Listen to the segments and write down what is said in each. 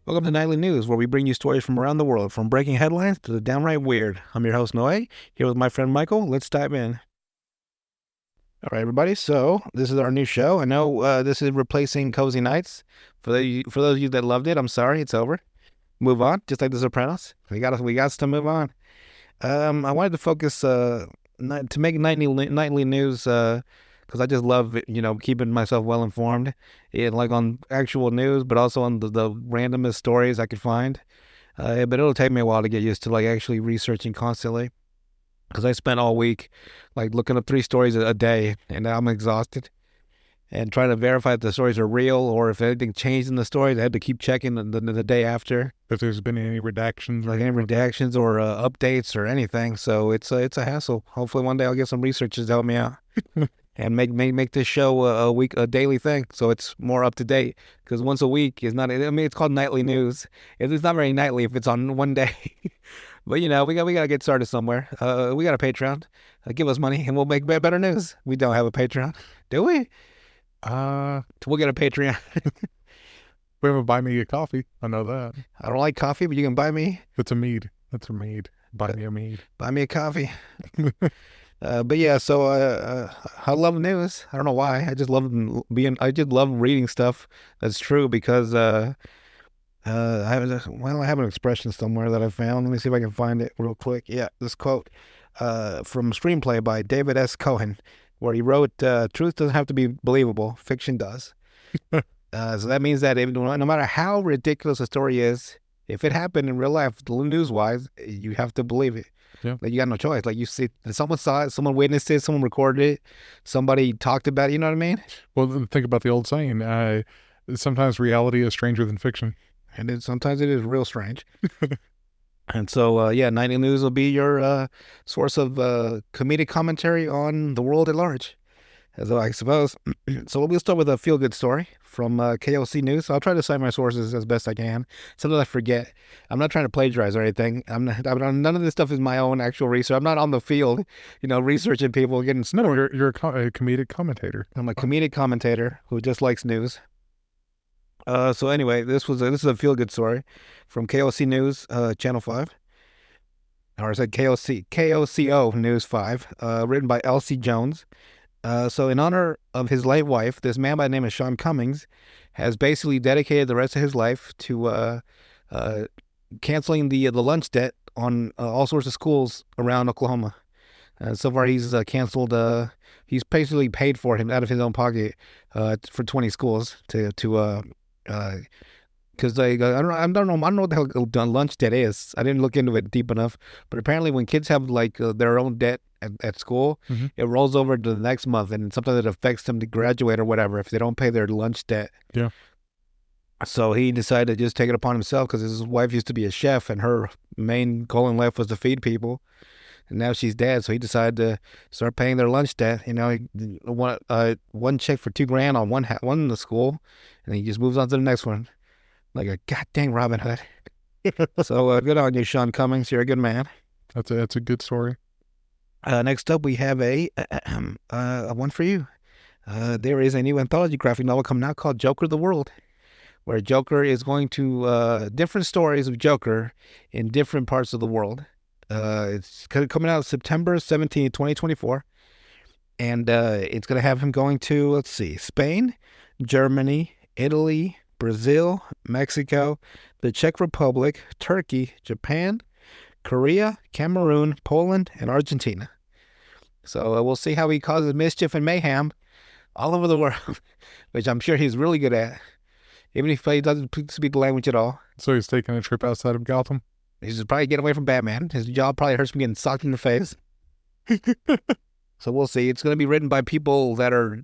Welcome to Nightly News, where we bring you stories from around the world, from breaking headlines to the downright weird. I'm your host, Noe, here with my friend Michael. Let's dive in. All right, everybody. So this is our new show. I know this is replacing Cozy Nights. For those of you that loved it, I'm sorry, it's over. Move on, just like The Sopranos. We got to move on. I wanted to focus to make nightly news because I just love keeping myself well informed, like on actual news, but also on the randomest stories I could find. But it'll take me a while to get used to like actually researching constantly because I spent all week like looking up 3 stories a day, and now I'm exhausted. And trying to verify if the stories are real or if anything changed in the stories. I had to keep checking the day after, if there's been any redactions like any redactions or updates or anything. So it's a hassle. Hopefully one day I'll get some researchers to help me out and make this show a daily thing, so it's more up to date. Because once a week is not. I mean, it's called nightly news. It's not very nightly if it's on one day. But we gotta get started somewhere. We got a Patreon. Give us money and we'll make better news. We don't have a Patreon, do we? We'll get a Patreon. we have a buy me a coffee. I know that. I don't like coffee, but you can buy me. It's a mead. That's a mead. Buy me a mead. Buy me a coffee. But yeah, so I love news. I don't know why. I just love reading stuff that's true because I have an expression somewhere that I found. Let me see if I can find it real quick. Yeah, this quote from Screenplay by David S. Cohen, where he wrote, "Truth doesn't have to be believable. Fiction does." So that means that no matter how ridiculous a story is, if it happened in real life, news-wise, you have to believe it. Yeah. Like, you got no choice. Like, you see, someone saw it, someone witnessed it, someone recorded it, somebody talked about it. You know what I mean? Well, think about the old saying. Sometimes reality is stranger than fiction. And sometimes it is real strange. And so, Nightly News will be your source of comedic commentary on the world at large, as I suppose. So we'll start with a feel-good story from KOC News. I'll try to cite my sources as best I can. Sometimes I forget. I'm not trying to plagiarize or anything. None of this stuff is my own actual research. I'm not on the field, researching people, getting... No, you're a comedic commentator. I'm a comedic commentator who just likes news. So anyway, this is a feel-good story from KOC News, Channel 5. Or I said KOCO News 5, written by Elsie Jones. So in honor of his late wife, this man by the name of Sean Cummings has basically dedicated the rest of his life to canceling the lunch debt on all sorts of schools around Oklahoma. So far, he's canceled. He's basically paid for him out of his own pocket for 20 schools to because like I don't know what the hell lunch debt is. I didn't look into it deep enough, but apparently when kids have like their own debt at school, it rolls over to the next month, and sometimes it affects them to graduate or whatever if they don't pay their lunch debt. Yeah. So he decided to just take it upon himself because his wife used to be a chef, and her main goal in life was to feed people. And now she's dead, so he decided to start paying their lunch debt. One check for $2,000 on one in the school, and he just moves on to the next one, like a goddamn Robin Hood. So good on you, Sean Cummings. You're a good man. That's a good story. Next up, we have a one for you. There is a new anthology graphic novel coming out called Joker the World, where Joker is going to different stories of Joker in different parts of the world. It's coming out September 17th, 2024. And it's going to have him going to, let's see, Spain, Germany, Italy, Brazil, Mexico, the Czech Republic, Turkey, Japan, Korea, Cameroon, Poland, and Argentina. So we'll see how he causes mischief and mayhem all over the world, which I'm sure he's really good at, even if he doesn't speak the language at all. So he's taking a trip outside of Gotham? He's just probably getting away from Batman. His job probably hurts from getting socked in the face. So we'll see. It's going to be written by people that are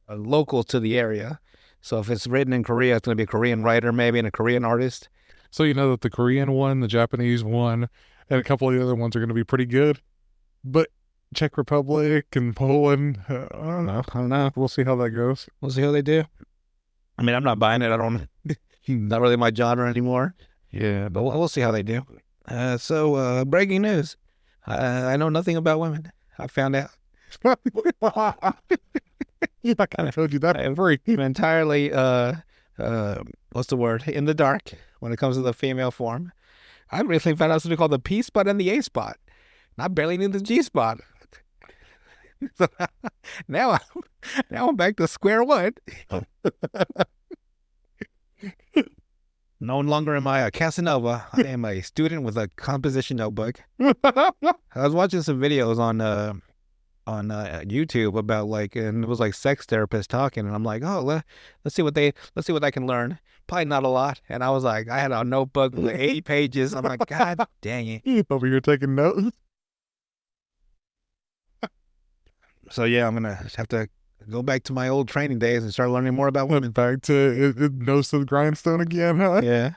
local to the area. So if it's written in Korea, it's going to be a Korean writer maybe and a Korean artist. So you know that the Korean one, the Japanese one, and a couple of the other ones are going to be pretty good. But Czech Republic and Poland, I don't know. We'll see how that goes. We'll see how they do. I mean, I'm not buying it. Not really my genre anymore. Yeah, but we'll see how they do. So breaking news. I know nothing about women. I found out. I kind of told you that. I'm entirely what's the word? In the dark when it comes to the female form. I recently found out something called the P spot and the A spot. And I barely knew the G spot. So now, now I'm back to square one. No longer am I a Casanova. I am a student with a composition notebook. I was watching some videos on YouTube about like, and it was like sex therapists talking, and I'm like, oh, let's see what I can learn. Probably not a lot. And I was like, I had a notebook with 80 pages. I'm like, God dang it. Over here taking notes. So yeah, I'm gonna have to go back to my old training days and start learning more about women. Back to nose to the grindstone again, huh? Yeah.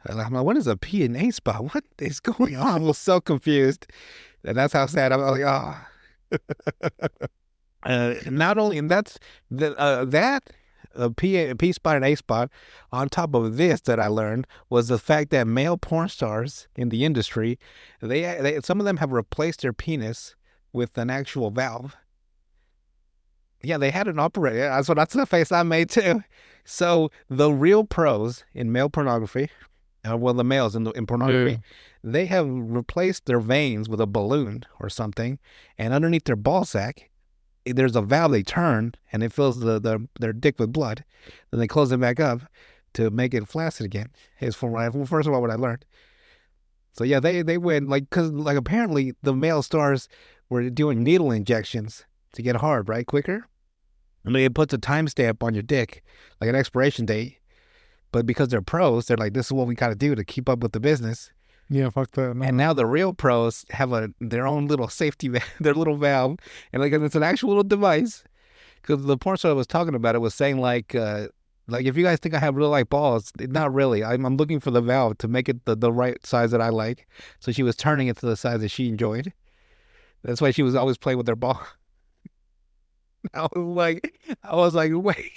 I'm like, what is a P and A spot? What is going on? I was so confused. And that's how sad I'm like, oh. Not only, and that's that P spot and A spot. On top of this, that I learned was the fact that male porn stars in the industry, they some of them have replaced their penis with an actual valve. Yeah, they had an operator. That's the face I made too. So the real pros in male pornography, well, the males in pornography, they have replaced their veins with a balloon or something, and underneath their ball sack, there's a valve they turn, and it fills their dick with blood. Then they close it back up to make it flaccid again. Is first of all what I learned. So yeah, they went like, cause like apparently the male stars were doing needle injections to get hard, right, quicker. And it puts a timestamp on your dick, like an expiration date. But because they're pros, they're like, this is what we got to do to keep up with the business. Yeah, fuck that. No. And now the real pros have their own little safety, their little valve, and like it's an actual little device. Because the porn star I was talking about, it was saying like if you guys think I have real light balls, not really. I'm looking for the valve to make it the right size that I like. So she was turning it to the size that she enjoyed. That's why she was always playing with her ball. I was like, wait.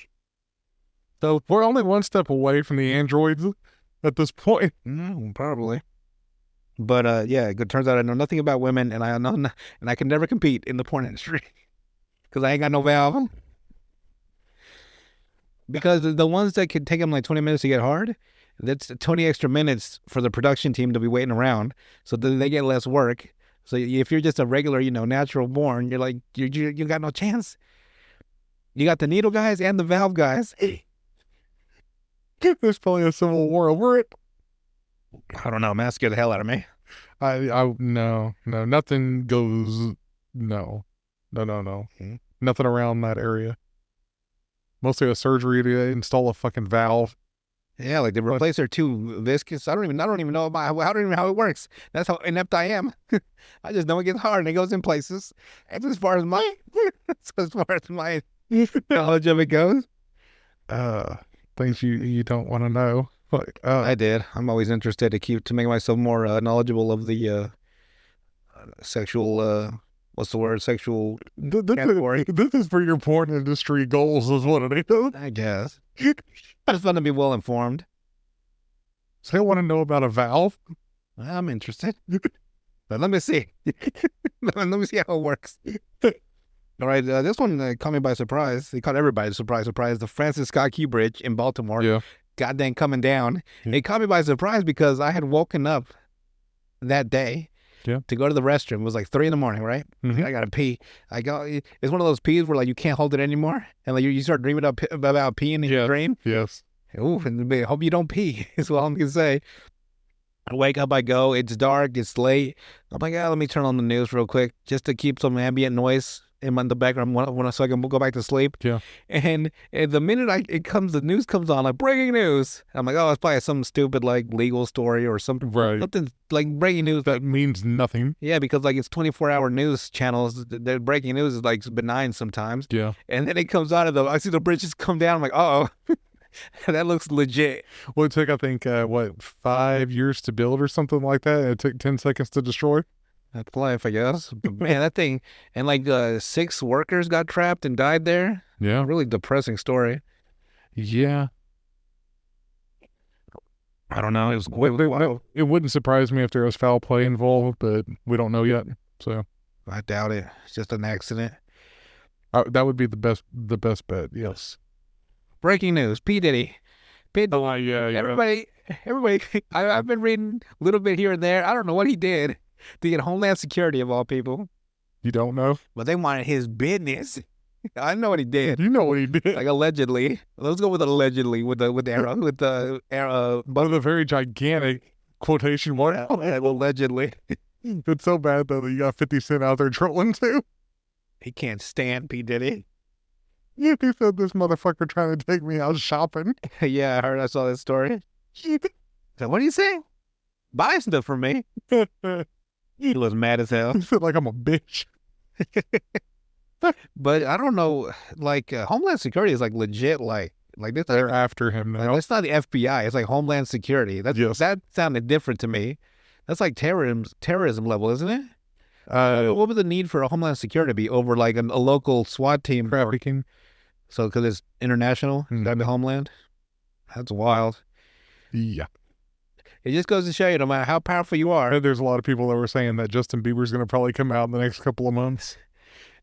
So we're only one step away from the androids at this point. Probably. But yeah, it turns out I know nothing about women, and I can never compete in the porn industry because I ain't got no valve. Because the ones that could take them like 20 minutes to get hard, that's 20 extra minutes for the production team to be waiting around, so then they get less work. So if you're just a regular, natural born, you're like you got no chance. You got the needle guys and the valve guys. There's probably a civil war over it. I don't know, man. That scared the hell out of me. No, nothing goes. No. Nothing around that area. Mostly a surgery to install a fucking valve. Yeah, like they replace their two viscous. I don't even know about how it works. That's how inept I am. I just know it gets hard and it goes in places. That's as far as my knowledge of it goes. Things you don't want to know. Like, I did. I'm always interested to make myself more knowledgeable of the sexual. What's the word? Sexual category. This is for your porn industry goals, is what it is. I guess. I just want to be well informed. So I want to know about a valve. I'm interested. But let me see. Let me see how it works. All right, this one caught me by surprise. It caught everybody surprise. The Francis Scott Key Bridge in Baltimore. Yeah. Goddamn coming down. Yeah. It caught me by surprise because I had woken up that day to go to the restroom. It was like 3 a.m, right? Mm-hmm. I gotta pee. It's one of those pees where like you can't hold it anymore, and like you start dreaming about peeing in your dream. Yes. Ooh, and I hope you don't pee. Is what I'm gonna say. I wake up, I go. It's dark. It's late. I'm like, let me turn on the news real quick just to keep some ambient noise in the background so I can go back to sleep. Yeah. And the minute the news comes on, like breaking news. I'm like, oh, it's probably some stupid like legal story or something. Right. Something like breaking news that means nothing. Yeah, because like it's 24-hour news channels. The breaking news is like benign sometimes. Yeah. And then it comes out of I see the bridges come down. I'm like, oh. That looks legit. Well, it took, I think, 5 years to build or something like that. It took 10 seconds to destroy. That's life, I guess. But man, that thing, and like 6 workers got trapped and died there. Yeah. Really depressing story. Yeah. I don't know. It wouldn't surprise me if there was foul play involved, but we don't know yet. So I doubt it. It's just an accident. that would be the best bet. Yes. Breaking news: P Diddy. Oh, yeah. Everybody. I've been reading a little bit here and there. I don't know what he did to get Homeland Security of all people, You don't know? but they wanted his business. I know what he did. You know what he did. Like allegedly. Let's go with allegedly with the arrow with the arrow. One of the very gigantic quotation mark. Allegedly. It's so bad though that you got 50 Cent out there trolling too. He can't stand P Diddy. Yeah, he said this motherfucker trying to take me out shopping. Yeah, I saw that story. So what are you saying? Buy stuff for me. He was mad as hell. He said like I'm a bitch. But I don't know, like Homeland Security is like legit, like this. They're after him now. It's not the FBI. It's like Homeland Security. That sounded different to me. That's like terrorism level, isn't it? What would the need for a Homeland Security be over like a local SWAT team? Trafficking. So because it's international, that'd be Homeland. That's wild. Yeah. It just goes to show you, no matter how powerful you are, There's a lot of people that were saying that Justin Bieber's going to probably come out in the next couple of months.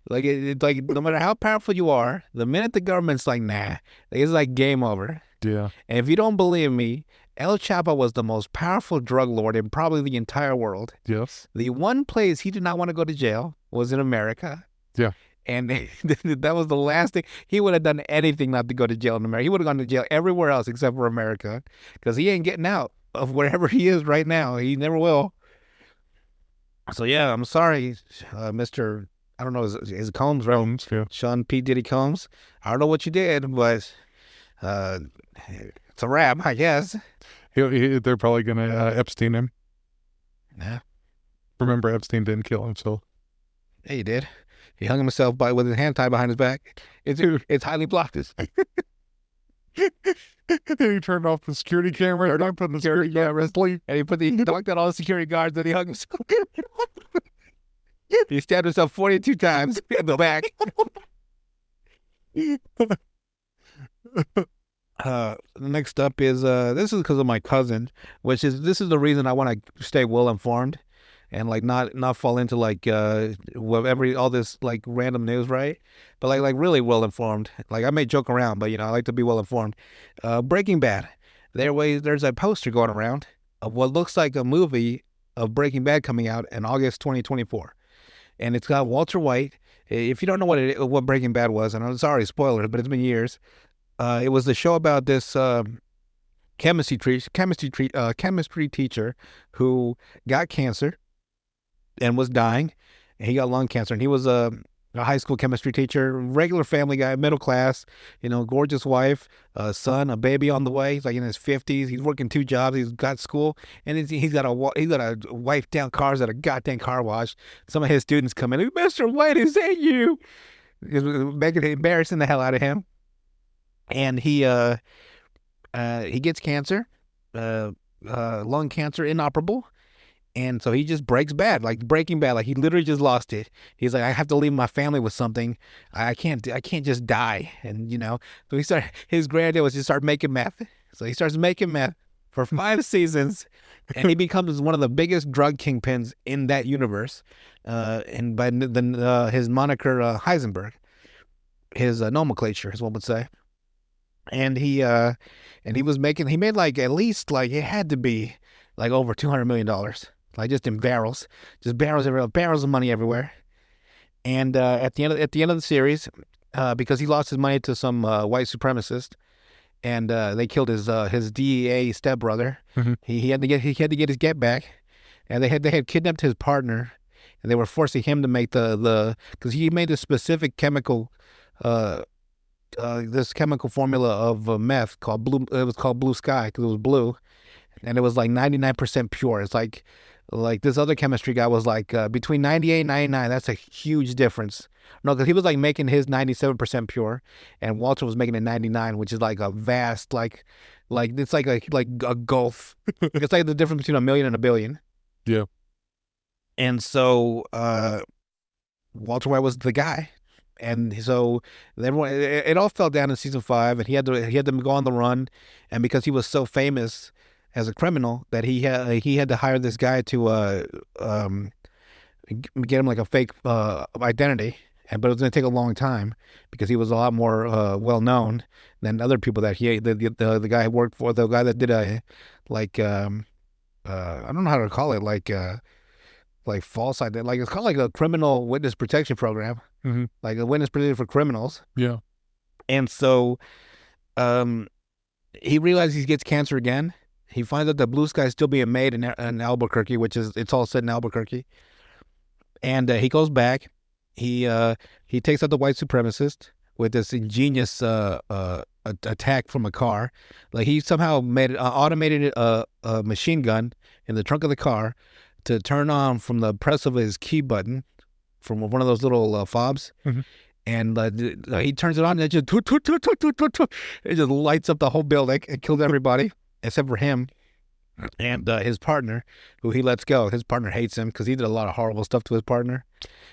like it's like no matter how powerful you are, the minute the government's like, nah, it's like game over. Yeah. And if you don't believe me, El Chapo was the most powerful drug lord in probably the entire world. Yes. The one place he did not want to go to jail was in America. Yeah. And that was the last thing. He would have done anything not to go to jail in America. He would have gone to jail everywhere else except for America because he ain't getting out of wherever he is right now. He never will. So, yeah, I'm sorry, Mr. I don't know, is it Combs, right? Combs, yeah. Sean P. Diddy Combs. I don't know what you did, but it's a wrap, I guess. They're probably going to Epstein him. Yeah. Remember, Epstein didn't kill himself. Yeah, he did. He hung himself with his hand tied behind his back. It's highly blocked. And he turned off the security camera. Or not put the security camera asleep. And he knocked out all the security guards and he hung himself. He stabbed himself 42 times in the back. Next up is this is because of my cousin, this is the reason I want to stay well informed and like not fall into like all this like random news, right? But like really well informed. Like I may joke around, but I like to be well informed. Breaking Bad. There's a poster going around of what looks like a movie of Breaking Bad coming out in August 2024. And it's got Walter White. If you don't know what Breaking Bad was, and I'm sorry, spoilers, but it's been years. It was the show about this chemistry teacher who got cancer and was dying. And he got lung cancer, and he was a high school chemistry teacher, regular family guy, middle class, gorgeous wife, son, a baby on the way. He's like in his 50s. He's working 2 jobs. He's got school, and he's got to wipe down cars at a goddamn car wash. Some of his students come in, Mr. White, is that you? Embarrassing the hell out of him. And he gets cancer, lung cancer, inoperable. And so he just breaks bad, like Breaking Bad. Like he literally just lost it. He's like, I have to leave my family with something. I can't just die. And so his grand idea was to start making meth. So he starts making meth for 5 seasons, and he becomes one of the biggest drug kingpins in that universe. And by his moniker Heisenberg, his nomenclature, as one would say. And he made like at least like it had to be like over $200 million. Like just in barrels of money everywhere. And at the end of the series, because he lost his money to some white supremacist, and they killed his DEA stepbrother. Mm-hmm. He had to get his get back, and they had kidnapped his partner, and they were forcing him to make because he made a specific chemical. This chemical formula of meth called blue. It was called Blue Sky because it was blue, and it was like 99% pure. It's like this other chemistry guy was like between 98 and 99. That's a huge difference. No, because he was like making his 97% pure, and Walter was making it 99, which is like a vast like it's like a gulf. It's like the difference between a million and a billion. Yeah. And so Walter White was the guy. And so everyone, it all fell down in season 5, and he had to go on the run, and because he was so famous as a criminal that he had to hire this guy to get him like a fake identity, but it was going to take a long time because he was a lot more well known than other people that the guy worked for, the guy that did a like I don't know how to call it, like false identity, like it's called like a criminal witness protection program, Mm-hmm. like a witness protection for criminals. Yeah. And so um he realizes he gets cancer again. He finds out the blue sky is still being made in Albuquerque, which is it's all set in Albuquerque. And he goes back. He takes out the white supremacist with this ingenious attack from a car. Like he somehow made automated a machine gun in the trunk of the car to turn on from the press of his key button from one of those little fobs. Mhm. And he turns it on and it just it just lights up the whole building and kills everybody except for him and his partner, who he lets go. His partner hates him because he did a lot of horrible stuff to his partner.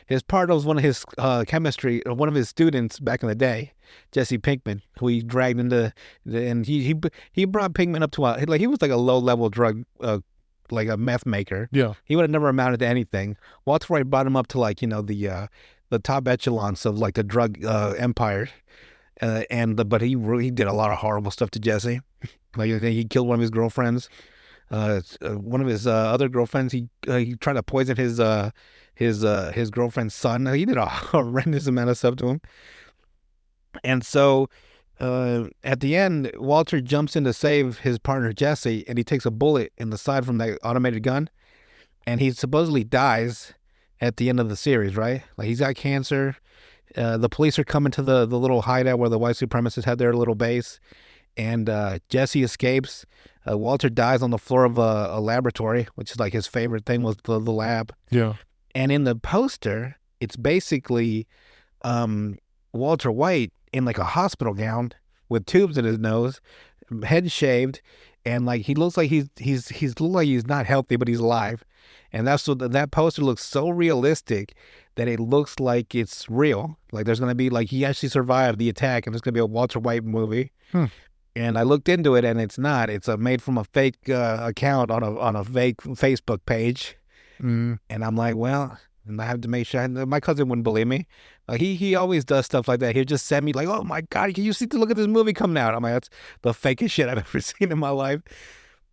His partner was one of his one of his students back in the day, Jesse Pinkman, who he dragged into, and he brought Pinkman up to like he was like a low level drug, like a meth maker. Yeah. He would have never amounted to anything. Walter White brought him up to like the top echelons of like the drug empire, but he did a lot of horrible stuff to Jesse. Like he killed one of his girlfriends. One of his other girlfriends, he tried to poison his girlfriend's son. He did a horrendous amount of stuff to him. And so at the end, Walter jumps in to save his partner Jesse, and he takes a bullet in the side from that automated gun, and he supposedly dies at the end of the series, right? Like he's got cancer. The police are coming to the little hideout where the white supremacists had their little base, and Jesse escapes. Walter dies on the floor of a laboratory, which is like his favorite thing was the lab. Yeah. And in the poster, it's basically Walter White in like a hospital gown with tubes in his nose, head shaved, and like he looks like he's like he's not healthy, but he's alive. And that's what that poster looks so realistic that it looks like it's real. Like there's gonna be like he actually survived the attack, and there's gonna be a Walter White movie. And I looked into it, and it's not. It's made from a fake account on a fake Facebook page. Mm. And I'm like, well, and I have to make sure. My cousin wouldn't believe me. He always does stuff like that. He'll just send me like, oh my God, can you see to look at this movie coming out? I'm like, that's the fakest shit I've ever seen in my life.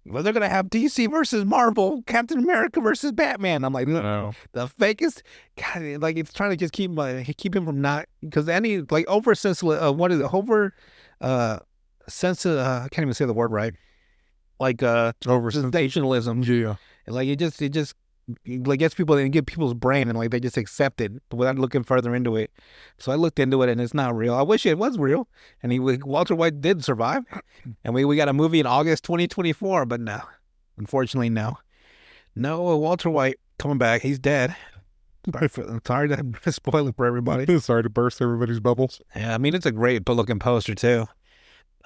Well, they're gonna have DC versus Marvel, Captain America versus Batman. I'm like, No. the fakest. God, like it's trying to just keep him from not because any like over sensitive. What is it? Over sensitive. I can't even say the word right. Like Over. sensationalism. Yeah. Like it just like gets people and get people's brain and like they just accept it without looking further into it. So I looked into it and it's not real. I wish it was real. And Walter White did survive, and we got a movie in August 2024. But no, unfortunately, no. Walter White coming back. He's dead. Sorry to spoil it for everybody. Sorry to burst everybody's bubbles. Yeah, I mean it's a great looking poster too.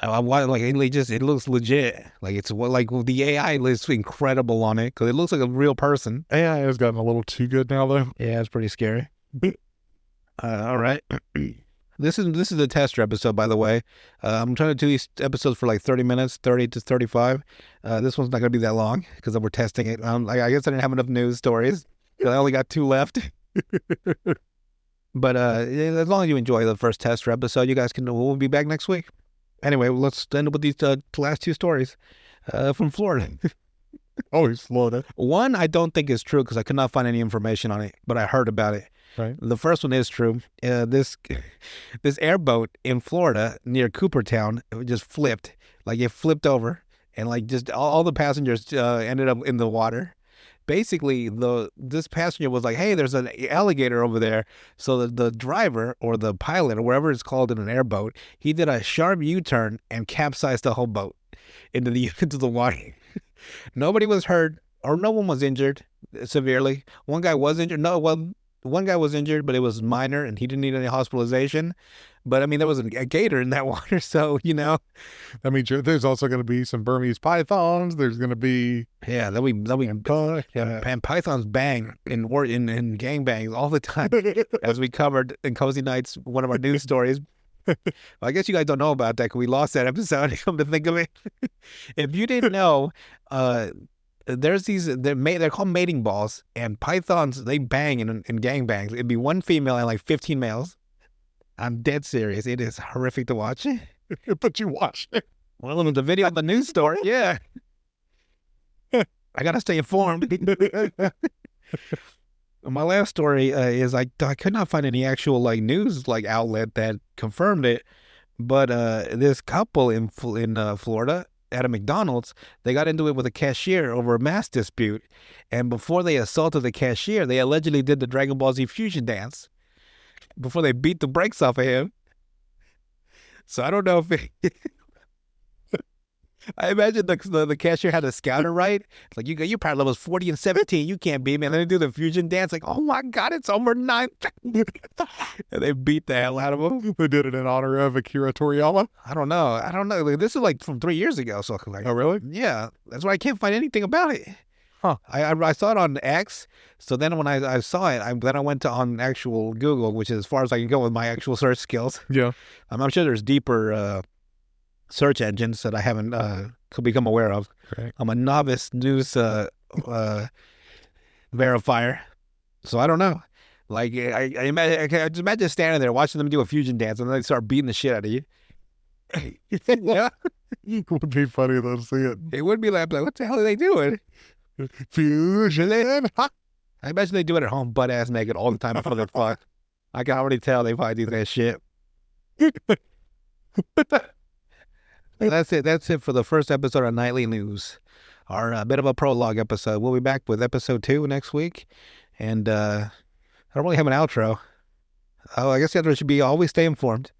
I like it looks legit. Like it's like the AI looks incredible on it because it looks like a real person. AI has gotten a little too good now, though. Yeah, it's pretty scary. All right, this is a tester episode, by the way. I'm trying to do these episodes for like 30 minutes, 30 to 35. This one's not gonna be that long because we're testing it. I guess I didn't have enough news stories. I only got 2 left. But as long as you enjoy the first tester episode, you guys we'll be back next week. Anyway, let's end up with these last 2 stories from Florida. Always Florida. One I don't think is true because I could not find any information on it, but I heard about it. Right. The first one is true. This airboat in Florida near Coopertown just flipped. Like it flipped over, and like just all the passengers ended up in the water. Basically, this passenger was like, hey, there's an alligator over there. So the driver or the pilot or whatever it's called in an airboat, he did a sharp U-turn and capsized the whole boat into the water. Nobody was hurt or no one was injured severely. One guy was injured. One guy was injured, but it was minor and he didn't need any hospitalization. But I mean, there was a gator in that water, so I mean, there's also going to be some Burmese pythons. There's going to be that'll be and pythons bang in gangbangs all the time, as we covered in Cozy Nights, one of our news stories. Well, I guess you guys don't know about that because we lost that episode. Come to think of it, if you didn't know, there's these they're called mating balls, and pythons they bang in gangbangs. It'd be one female and like 15 males. I'm dead serious. It is horrific to watch. But you watched it. Well, it was the video of the news story. Yeah, I gotta stay informed. My last story is I could not find any actual like news like outlet that confirmed it, but this couple in Florida at a McDonald's, they got into it with a cashier over a mass dispute, and before they assaulted the cashier, they allegedly did the Dragon Ball Z fusion dance before they beat the brakes off of him. So I don't know if I imagine the cashier had a scouter, right? It's like, your power level is 40 and 17. You can't beat me. And then they do the fusion dance. Like, oh my God, it's over 9. And they beat the hell out of him. They did it in honor of Akira Toriyama. I don't know. Like, this is like from 3 years ago. So like, Oh, really? yeah, that's why I can't find anything about it. Huh. I saw it on X. So then when I saw it, then I went to on actual Google, which is as far as I can go with my actual search skills. Yeah. I'm sure there's deeper search engines that I haven't could become aware of. Right. I'm a novice news verifier, so I don't know. Like I just imagine standing there watching them do a fusion dance, and then they start beating the shit out of you. Yeah, It would be funny though to see it. it would be like, what the hell are they doing? Fusion. I imagine they do it at home, butt ass naked all the time before they fuck. I can already tell they probably do that shit. That's it. That's it for the first episode of Nightly News. Our bit of a prologue episode. We'll be back with episode 2 next week. And I don't really have an outro. Oh, I guess the outro should be always stay informed.